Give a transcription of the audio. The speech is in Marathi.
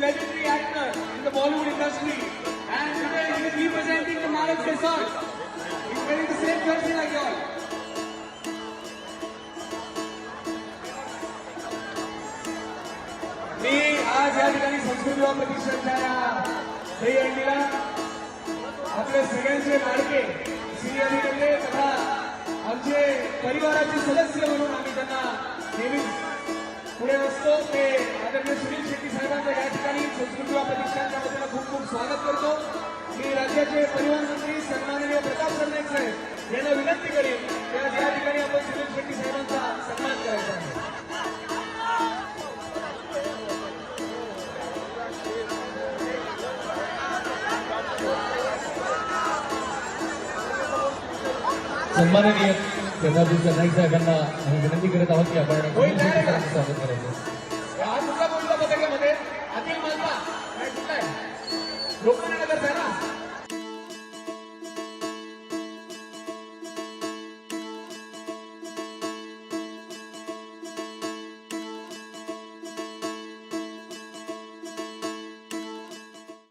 legendary actor in the Bollywood industry, and today he is representing the Maharashtra Resort. He's wearing the same jersey like y'all. मी आज या ठिकाणी संस्कृती प्रतिष्ठानच्या दहीहंडीला आपले सगळ्यांचे लाडके सिनियर लीडरले तथा आमचे परिवाराचे सदस्य म्हणून आम्ही त्यांना नेहमी पुढे असतो ते आदरणीय सुनील शेट्टी साहेबांचं या ठिकाणी संस्कृती प्रतिष्ठानच्या वतीनं खूप खूप स्वागत करतो. मी राज्याचे परिवहन मंत्री सन्माननीय प्रताप सरनाईक साहेब यांना विनंती करेन की आज या ठिकाणी आपण सुनील शेट्टी साहेबांचा सन्मान करायचा आहे. सन्माननीय प्रताप सरनाईक साहेबांना आम्ही विनंती करत आहोत की आपण स्वागत करायचं. आज तुमचा बोलतो पथकामध्ये अतिल मालवा कुठला आहे लोकमान्य नगर आहे ना.